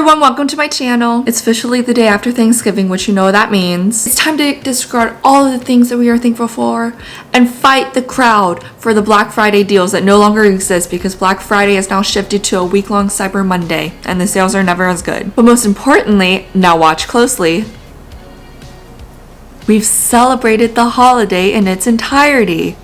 everyone, welcome to my channel. It's officially the day after Thanksgiving, which you know what that means. It's time to discard all of the things that we are thankful for and fight the crowd for the Black Friday deals that no longer exist because Black Friday has now shifted to a week-long Cyber Monday and the sales are never as good. But most importantly, now watch closely, we've celebrated the holiday in its entirety.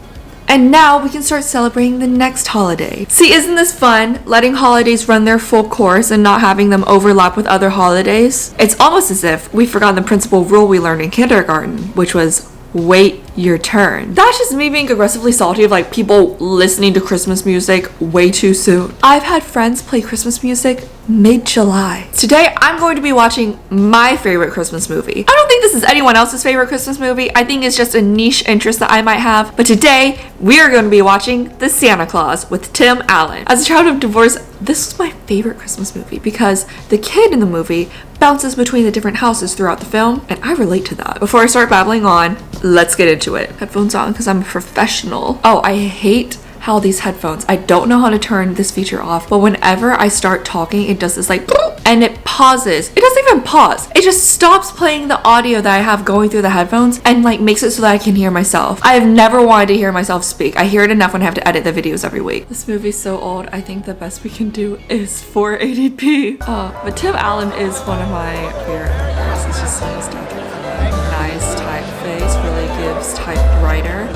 And now we can start celebrating the next holiday. See, isn't this fun? Letting holidays run their full course and not having them overlap with other holidays? It's almost as if we forgot the principal rule we learned in kindergarten, which was wait your turn. That's just me being aggressively salty of like people listening to Christmas music way too soon. I've had friends play Christmas music mid-July. Today I'm going to be watching my favorite Christmas movie. I don't think this is anyone else's favorite Christmas movie. I think it's just a niche interest that I might have. But today we are going to be watching The Santa Claus with Tim Allen. As a child of divorce, this was my favorite Christmas movie because the kid in the movie bounces between the different houses throughout the film, and I relate to that. Before I start babbling on, let's get into it. Headphones on because I'm a professional. Oh, I hate how these headphones, I don't know how to turn this feature off, but whenever I start talking, it does this like and it pauses. It doesn't even pause. It just stops playing the audio that I have going through the headphones and like makes it so that I can hear myself. I have never wanted to hear myself speak. I hear it enough when I have to edit the videos every week. This movie's so old. I think the best we can do is 480p. But Tim Allen is one of my favorite actors. He's just so nostalgic. Nice typeface, really gives typewriter.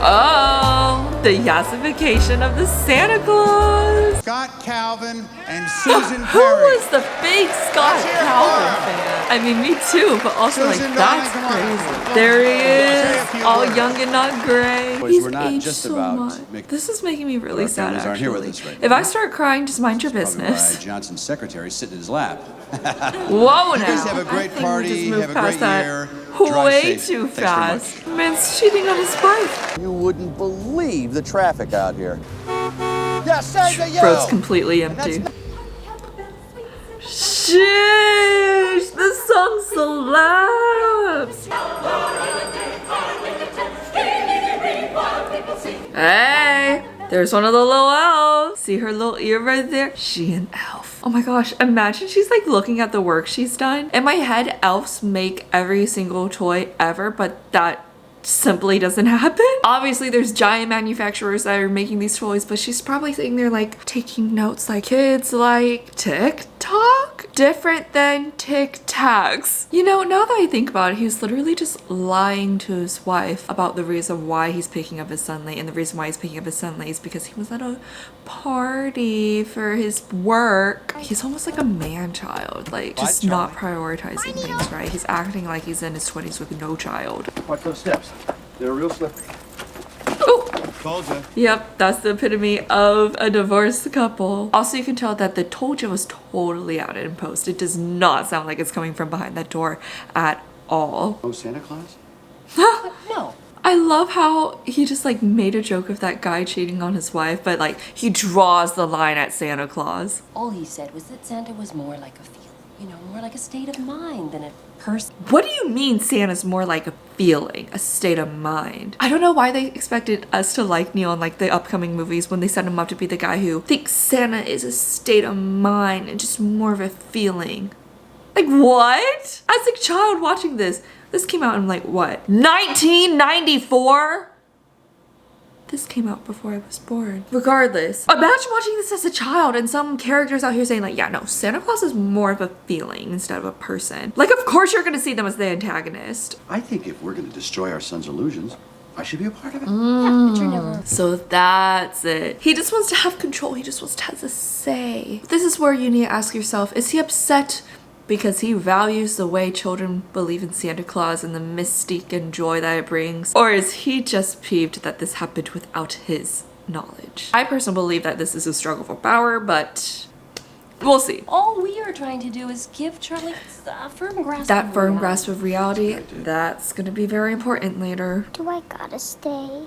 Oh, the yassification of the Santa Claus. Scott Calvin and Susan Perry. Who was the big Scott Calvin fan? I mean, me too, but also Susan, like, that's darling, crazy. There he is, all young and not gray. Boys, He's we're not aged just so about much. This is making me really Our sad, families aren't here with actually. us right If now. I start crying, just mind your Probably business. why Johnson's secretary sitting in his lap. Whoa, now. Please have a great I think party, we just moved have a past great that year. Drive way safe. too Thanks very much. fast. Man's cheating on his wife. You wouldn't believe the traffic out here. Yeah, same to you. Road's completely empty. Sheesh, this song slaps. Hey, there's one of the little elves. See her little ear right there? She an elf. Oh my gosh, imagine she's like looking at the work she's done. In my head, elves make every single toy ever, but that simply doesn't happen. Obviously there's giant manufacturers that are making these toys, but she's probably sitting there like taking notes like kids like TikTok? Different than Tic Tacs. You know, now that I think about it, he's literally just lying to his wife about the reason why he's picking up his son late, and the reason why he's picking up his son late is because he was at a party for his work. He's almost like a man-child, like just not prioritizing things right. He's acting like he's in his 20s with no child. Watch those steps. They're real slippery. Oh! Told you. Yep, that's the epitome of a divorced couple. Also, you can tell that the told you was totally added in post. It does not sound like it's coming from behind that door at all. Oh, Santa Claus? No. I love how he just like made a joke of that guy cheating on his wife, but like he draws the line at Santa Claus. All he said was that Santa was more like a feeling, you know, more like a state of mind than a person. What do you mean Santa's more like a feeling, a state of mind? I don't know why they expected us to like Neil in like the upcoming movies when they set him up to be the guy who thinks Santa is a state of mind and just more of a feeling. Like what? As a child watching this came out in like what? 1994? This came out before I was born. Regardless, imagine watching this as a child and some characters out here saying like, yeah, no, Santa Claus is more of a feeling instead of a person. Like, of course you're gonna see them as the antagonist. I think if we're going to destroy our son's illusions, I should be a part of it. Yeah, but you're never. So that's it. He just wants to have control. He just wants to have a say. This is where you need to ask yourself, is he upset because he values the way children believe in Santa Claus and the mystique and joy that it brings? Or is he just peeved that this happened without his knowledge? I personally believe that this is a struggle for power, but we'll see. All we are trying to do is give Charlie a firm grasp. That of firm reality. grasp of reality, that's gonna be very important later. Do I gotta stay?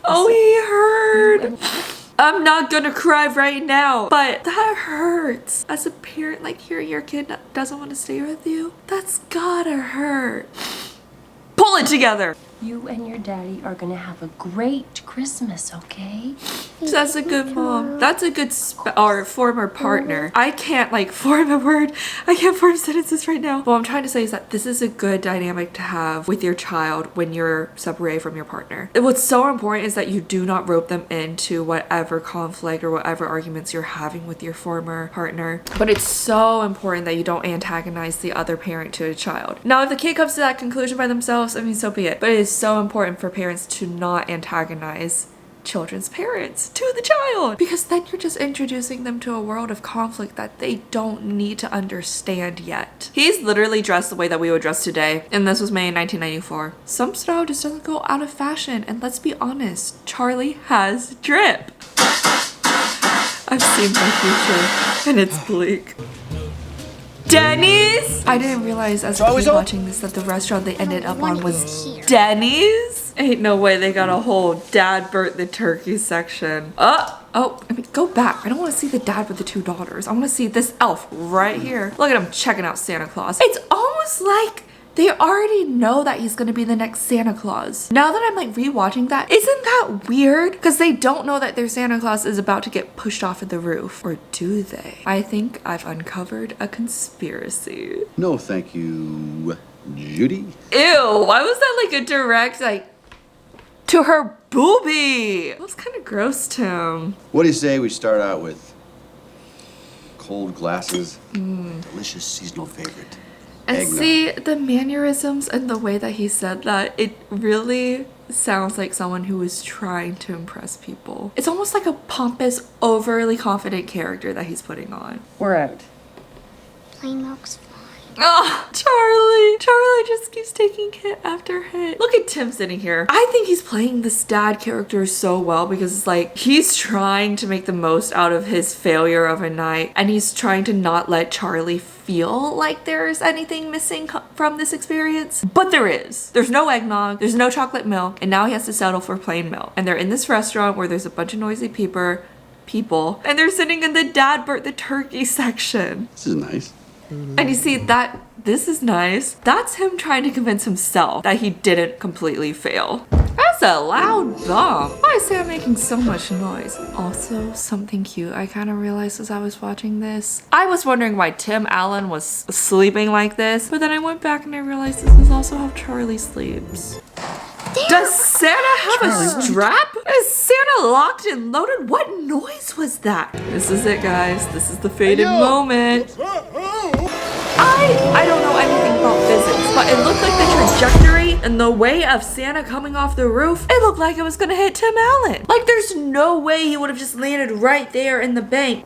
Oh, he heard. I'm not gonna cry right now, but that hurts. As a parent, like hearing your kid doesn't want to stay with you, that's gotta hurt. Pull it together. You and your daddy are gonna have a great Christmas, okay? That's a good mom. That's a good or former partner. I can't like form a word. I can't form sentences right now. What I'm trying to say is that this is a good dynamic to have with your child when you're separated from your partner. What's so important is that you do not rope them into whatever conflict or whatever arguments you're having with your former partner. But it's so important that you don't antagonize the other parent to a child. Now, if the kid comes to that conclusion by themselves, I mean, so be it. But it is so important for parents to not antagonize children's parents to the child, because then you're just introducing them to a world of conflict that they don't need to understand yet. He's literally dressed the way that we would dress today, and this was made in 1994. Some style just doesn't go out of fashion, and let's be honest, Charlie has drip. I've seen my future, and it's bleak. Denny's? I didn't realize as I was watching this that the restaurant they ended up on was Denny's? Ain't no way they got a whole Dad Bert the Turkey section. I mean, go back. I don't want to see the dad with the two daughters. I want to see this elf right here. Look at him checking out Santa Claus. It's almost like they already know that he's gonna be the next Santa Claus. Now that I'm like rewatching that, isn't that weird? Because they don't know that their Santa Claus is about to get pushed off of the roof. Or do they? I think I've uncovered a conspiracy. No, thank you, Judy. Ew, why was that like a direct like to her boobie? That was kind of gross to him. What do you say we start out with cold glasses? Delicious seasonal favorite. And Eggnog. see, the mannerisms and the way that he said that, it really sounds like someone who is trying to impress people. It's almost like a pompous, overly confident character that he's putting on. We're out. Plain milk's fine. Oh, Charlie! Charlie just keeps taking hit after hit. Look at Tim sitting here. I think he's playing this dad character so well because it's like he's trying to make the most out of his failure of a night, and he's trying to not let Charlie feel like there's anything missing from this experience. But there is. There's no eggnog, there's no chocolate milk, and now he has to settle for plain milk. And they're in this restaurant where there's a bunch of noisy people, and they're sitting in the Dad Bert the Turkey section. This is nice. And you see that this is nice. That's him trying to convince himself that he didn't completely fail. That's a loud bomb. Why is Sam making so much noise? Also, something cute I kind of realized as I was watching this. I was wondering why Tim Allen was sleeping like this, but then I went back and I realized this is also how Charlie sleeps. Does Santa have a strap? Is Santa locked and loaded? What noise was that? This is it, guys. This is the fated moment. I don't know anything about physics, but it looked like the trajectory and the way of Santa coming off the roof, it looked like it was gonna hit Tim Allen. Like, there's no way he would have just landed right there in the bank.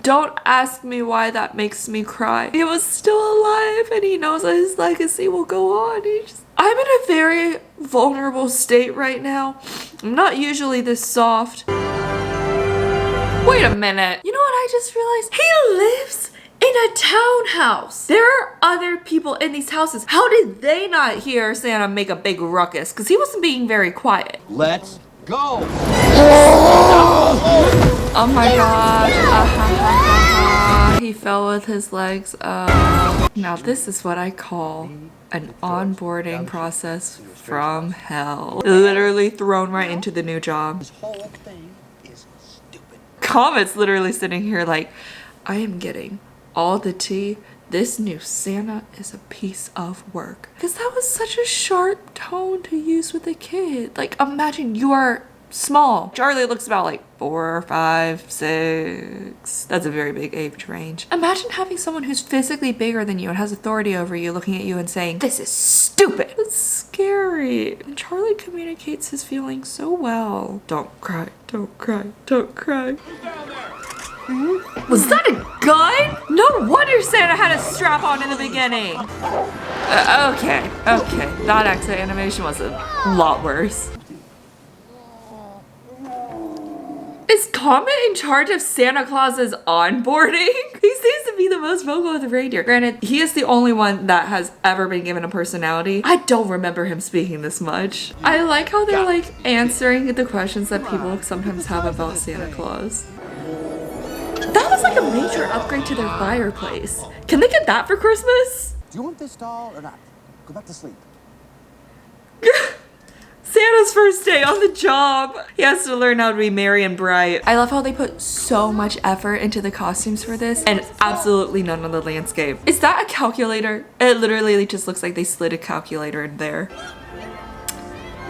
Don't ask me why that makes me cry. He was still alive and he knows that his legacy will go on. I'm in a very vulnerable state right now. I'm not usually this soft. Wait a minute. You know what I just realized? He lives in a townhouse. There are other people in these houses. How did they not hear Santa make a big ruckus? Because he wasn't being very quiet. Let's go. Oh my gosh. He fell with his legs up. Now this is what I call an onboarding process from hell. Literally thrown right into the new job. This whole thing is stupid. Comet's literally sitting here like, I am getting all the tea. This new Santa is a piece of work. Because that was such a sharp tone to use with a kid. Like, imagine you are small. Charlie looks about like 4, 5, 6. That's a very big age range. Imagine having someone who's physically bigger than you and has authority over you looking at you and saying, this is stupid. It's scary. And Charlie communicates his feelings so well. Don't cry, don't cry, don't cry. Was that a gun? No wonder Santa had a strap on in the beginning. Okay. That exit animation was a lot worse. Is Comet in charge of Santa Claus's onboarding? He seems to be the most vocal of the reindeer. Granted, he is the only one that has ever been given a personality. I don't remember him speaking this much. I like how they're like answering the questions that people sometimes have about Santa Claus. That was like a major upgrade to their fireplace. Can they get that for Christmas? Do you want this doll or not? Go back to sleep. Santa's first day on the job. He has to learn how to be merry and bright. I love how they put so much effort into the costumes for this and absolutely none on the landscape. Is that a calculator? It literally just looks like they slid a calculator in there.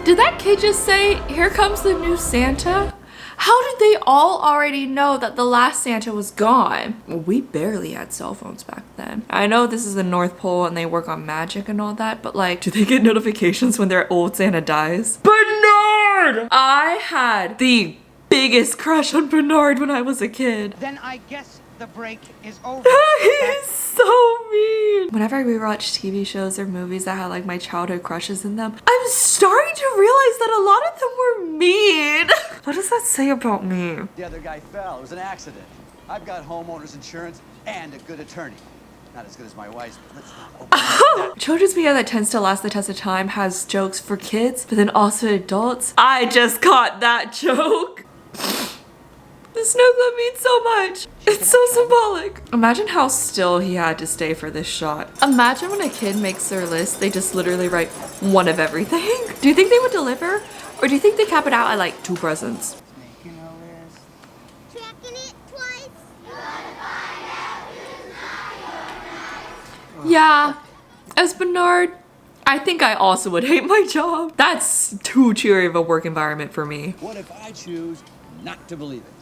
Did that kid just say, "Here comes the new Santa"? How did they all already know that the last Santa was gone? Well, we barely had cell phones back then. I know this is the North Pole and they work on magic and all that, but like, do they get notifications when their old Santa dies? Bernard! I had the biggest crush on Bernard when I was a kid. Then I guess the break is over. He's so mean. Whenever I rewatch TV shows or movies that had like my childhood crushes in them, I'm starting to realize that a lot of them were mean. What does that say about me? The other guy fell. It was an accident. I've got homeowner's insurance and a good attorney. Not as good as my wife's, but let's not open that. Children's media that tends to last the test of time has jokes for kids, but then also adults. I just caught that joke. The snow globe means so much. It's so symbolic. Imagine how still he had to stay for this shot. Imagine when a kid makes their list, they just literally write one of everything. Do you think they would deliver? Or do you think they cap it out at like 2 presents? Making a list. Checking it twice. Yeah, as Bernard, I think I also would hate my job. That's too cheery of a work environment for me. What if I choose not to believe it?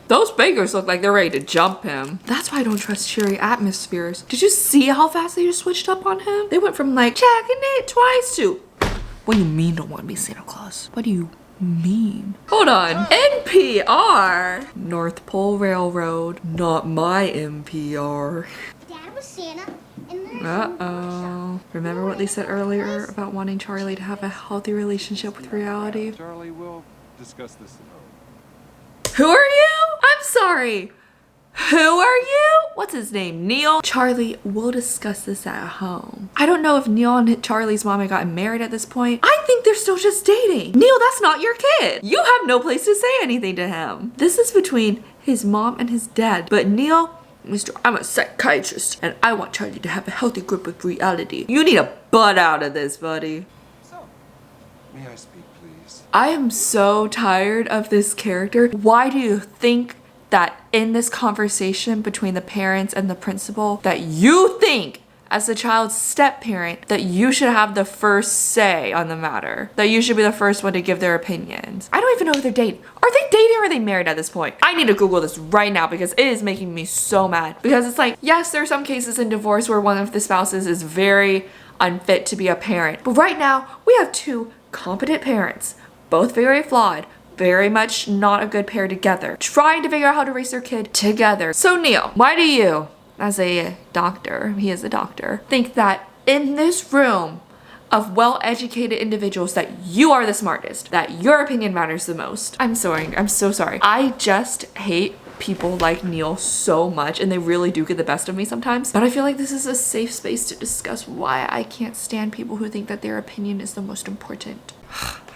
Those bakers look like they're ready to jump him. That's why I don't trust cheery atmospheres. Did you see how fast they just switched up on him? They went from like checking it twice to, what do you mean don't want to be Santa Claus? What do you mean? Hold on. NPR. North Pole Railroad. Not my NPR. Dad was Santa. And Uh-oh. Remember what they said earlier about wanting Charlie to have a healthy relationship with reality? Charlie, we'll discuss this. Who are you? I'm sorry. Who are you? What's his name? Neil? Charlie, we'll discuss this at home. I don't know if Neil and Charlie's mom had gotten married at this point. I think they're still just dating. Neil, that's not your kid. You have no place to say anything to him. This is between his mom and his dad. But Neil, Mr. I'm a psychiatrist and I want Charlie to have a healthy grip with reality. You need a butt out of this, buddy. So, may I speak, please? I am so tired of this character. Why do you think that in this conversation between the parents and the principal that you think as the child's step parent that you should have the first say on the matter, that you should be the first one to give their opinions? I don't even know if they're dating. Are they dating or are they married at this point? I need to Google this right now because it is making me so mad. Because it's like, yes, there are some cases in divorce where one of the spouses is very unfit to be a parent. But right now, we have 2 competent parents, both very flawed, very much not a good pair together, trying to figure out how to raise their kid together. So Neil, why do you, as a doctor, he is a doctor, think that in this room of well-educated individuals that you are the smartest, that your opinion matters the most? I'm sorry, I'm so sorry. I just hate people like Neil so much and they really do get the best of me sometimes. But I feel like this is a safe space to discuss why I can't stand people who think that their opinion is the most important.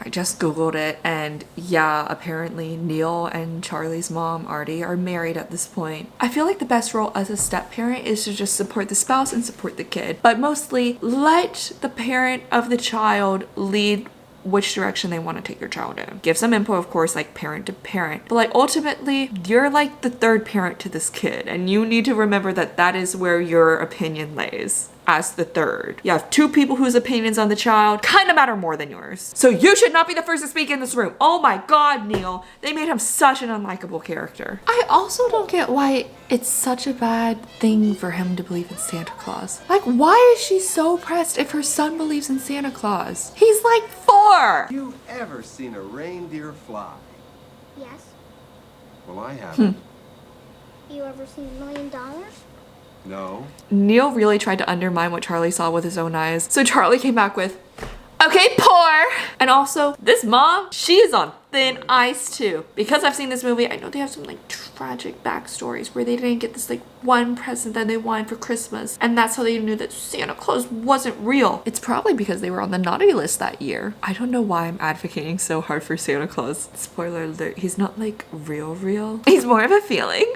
I just Googled it and yeah, apparently Neil and Charlie's mom, Artie, are married at this point. I feel like the best role as a step parent is to just support the spouse and support the kid, but mostly let the parent of the child lead which direction they want to take their child in. Give some input, of course, like parent to parent, but like ultimately you're like the third parent to this kid and you need to remember that that is where your opinion lays. As the third, you have 2 people whose opinions on the child kind of matter more than yours. So you should not be the first to speak in this room. Oh my God, Neil. They made him such an unlikable character. I also don't get why it's such a bad thing for him to believe in Santa Claus. Like, why is she so pressed if her son believes in Santa Claus? He's like 4. You ever seen a reindeer fly? Yes. Well, I haven't. You ever seen $1 million? No. Neil really tried to undermine what Charlie saw with his own eyes. So Charlie came back with, okay, poor. And also, this mom, she is on thin ice too. Because I've seen this movie, I know they have some like tragic backstories where they didn't get this like one present that they wanted for Christmas. And that's how they knew that Santa Claus wasn't real. It's probably because they were on the naughty list that year. I don't know why I'm advocating so hard for Santa Claus. Spoiler alert, he's not like real. He's more of a feeling.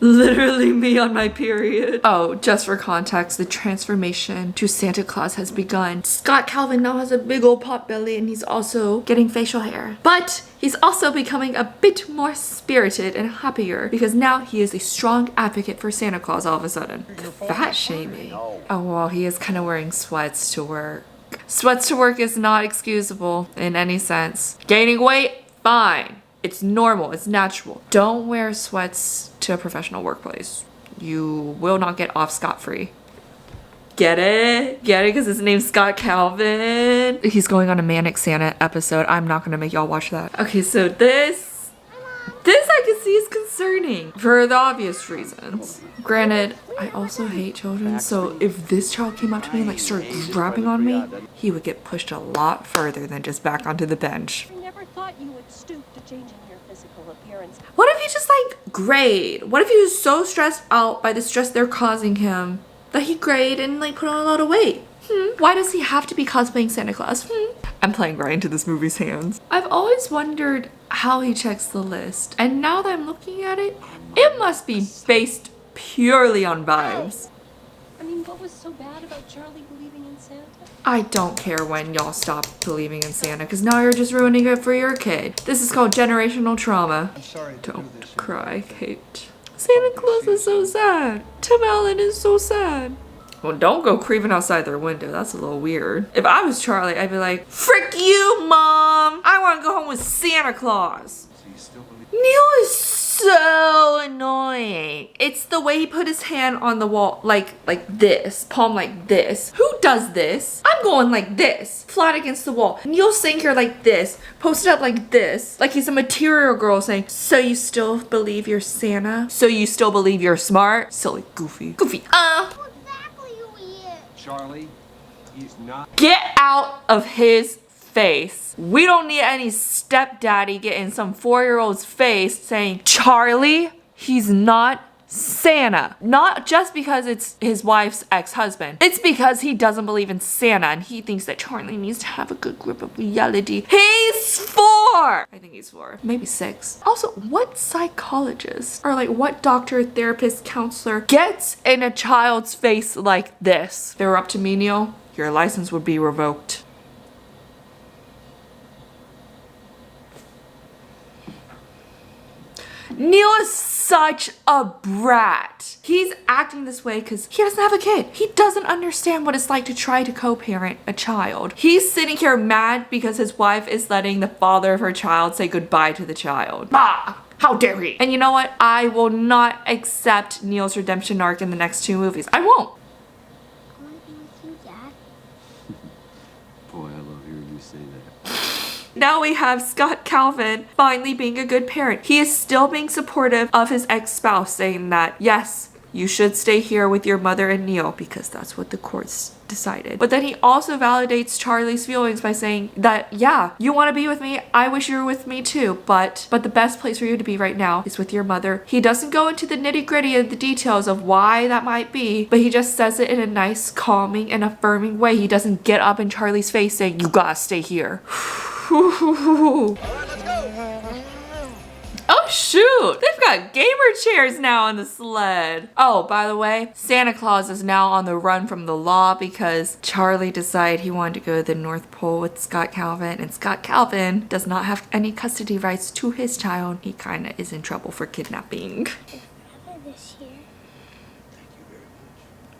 Literally me on my period. Oh, just for context, the transformation to Santa Claus has begun. Scott Calvin now has a big old pot belly and he's also getting facial hair. But he's also becoming a bit more spirited and happier because now he is a strong advocate for Santa Claus all of a sudden. Fat shaming. Oh well, he is kind of wearing sweats to work. Sweats to work is not excusable in any sense. Gaining weight? Fine. It's normal, it's natural. Don't wear sweats to a professional workplace. You will not get off scot-free. Get it? Get it? Because his name's Scott Calvin. He's going on a Manic Santa episode. I'm not gonna make y'all watch that. Okay, so this I can see is concerning for the obvious reasons. Granted, I also hate children, so if this child came up to me and like started grabbing on me, he would get pushed a lot further than just back onto the bench. I never thought you would stoop to changing your physical appearance. What if he just like grayed? What if he was so stressed out by the stress they're causing him that he grayed and like put on a lot of weight? Why does he have to be cosplaying Santa Claus? I'm playing right into this movie's hands. I've always wondered how he checks the list, and now that I'm looking at it, it must be based purely on vibes. I mean, what was so bad about Charlie believing in Santa? I don't care when y'all stop believing in Santa, because now you're just ruining it for your kid. This is called generational trauma. I'm sorry to Don't do this. cry, Kate. Santa Claus is so sad. Tim Allen is so sad. Well, don't go creeping outside their window. That's a little weird. If I was Charlie, I'd be like, frick you, Mom! I want to go home with Santa Claus. So you still believe? Neil is so annoying. It's the way he put his hand on the wall, like this, palm like this. Who does this? I'm going like this, flat against the wall. Neil's sitting here like this, posted up like this, like he's a material girl saying, so you still believe you're Santa? So you still believe you're smart? Silly, goofy. Goofy, Exactly who he is. Charlie, he's not. Get out of his face. We don't need any stepdaddy getting some 4-year-old's face saying, Charlie, he's not Santa. Not just because it's his wife's ex-husband. It's because he doesn't believe in Santa and he thinks that Charlie needs to have a good grip of reality. He's 4! I think he's 4. Maybe 6. Also, what psychologist or like what doctor, therapist, counselor gets in a child's face like this? If they were up to me, Neil, your license would be revoked. Neil is such a brat. He's acting this way because he doesn't have a kid. He doesn't understand what it's like to try to co-parent a child. He's sitting here mad because his wife is letting the father of her child say goodbye to the child. Ah, how dare he? And you know what? I will not accept Neil's redemption arc in the next 2 movies. I won't. I want to be with you, Dad. Boy, I love hearing you say that. Now we have Scott Calvin finally being a good parent. He is still being supportive of his ex-spouse, saying that, yes, you should stay here with your mother and Neil because that's what the courts decided. But then he also validates Charlie's feelings by saying that, yeah, you want to be with me. I wish you were with me too. But the best place for you to be right now is with your mother. He doesn't go into the nitty-gritty of the details of why that might be, but he just says it in a nice, calming, and affirming way. He doesn't get up in Charlie's face saying, you gotta stay here. Oh shoot! They've got gamer chairs now on the sled. Oh, by the way, Santa Claus is now on the run from the law because Charlie decided he wanted to go to the North Pole with Scott Calvin, and Scott Calvin does not have any custody rights to his child. He kinda is in trouble for kidnapping. This year.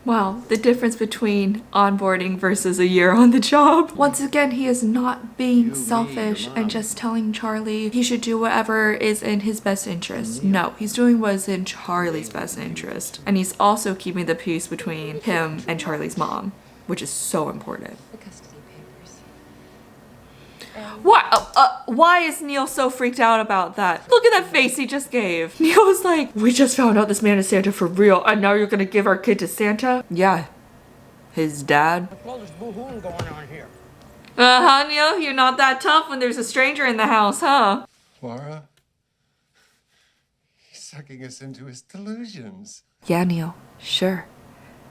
Wow, the difference between onboarding versus a year on the job. Once again, he is not being selfish and just telling Charlie he should do whatever is in his best interest. No, he's doing what is in Charlie's best interest. And he's also keeping the peace between him and Charlie's mom, which is so important. The custody papers. Why is Neil so freaked out about that? Look at that face he just gave. Neil was like, we just found out this man is Santa for real, and now you're gonna give our kid to Santa? Yeah. His dad. There's boo-hooing going on here. Uh-huh, Neil, you're not that tough when there's a stranger in the house, huh? Laura? He's sucking us into his delusions. Yeah, Neil, sure.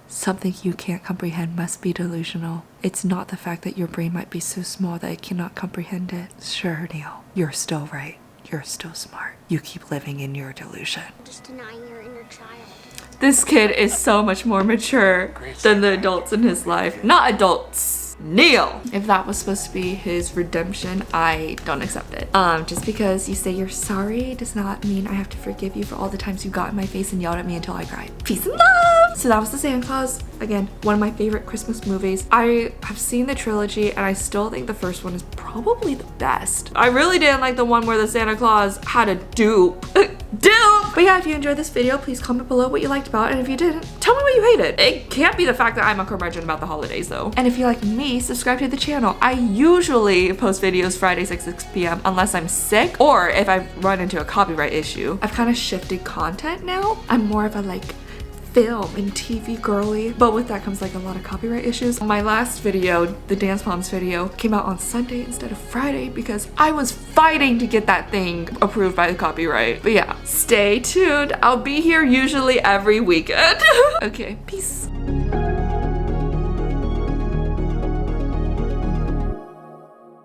Something you can't comprehend must be delusional. It's not the fact that your brain might be so small that it cannot comprehend it. Sure, Neil, you're still right. You're still smart. You keep living in your delusion. Just denying your inner child. This kid is so much more mature than the adults in his life. Not adults. Neil! If that was supposed to be his redemption, I don't accept it. Just because you say you're sorry does not mean I have to forgive you for all the times you got in my face and yelled at me until I cried. Peace and love! So that was The Santa Claus. Again, one of my favorite Christmas movies. I have seen the trilogy and I still think the first one is probably the best. I really didn't like the one where the Santa Claus had a dupe. But yeah, if you enjoyed this video, please comment below what you liked about it, and if you didn't, tell me what you hated. It can't be the fact that I'm a curmudgeon about the holidays though. And if you like me, subscribe to the channel. I usually post videos Fridays at 6 p.m. unless I'm sick or if I run into a copyright issue. I've kind of shifted content now. I'm more of a like film and TV girly, but with that comes like a lot of copyright issues. My last video, the Dance Moms video, came out on Sunday instead of Friday because I was fighting to get that thing approved by the copyright. But yeah, stay tuned. I'll be here usually every weekend. Okay, peace.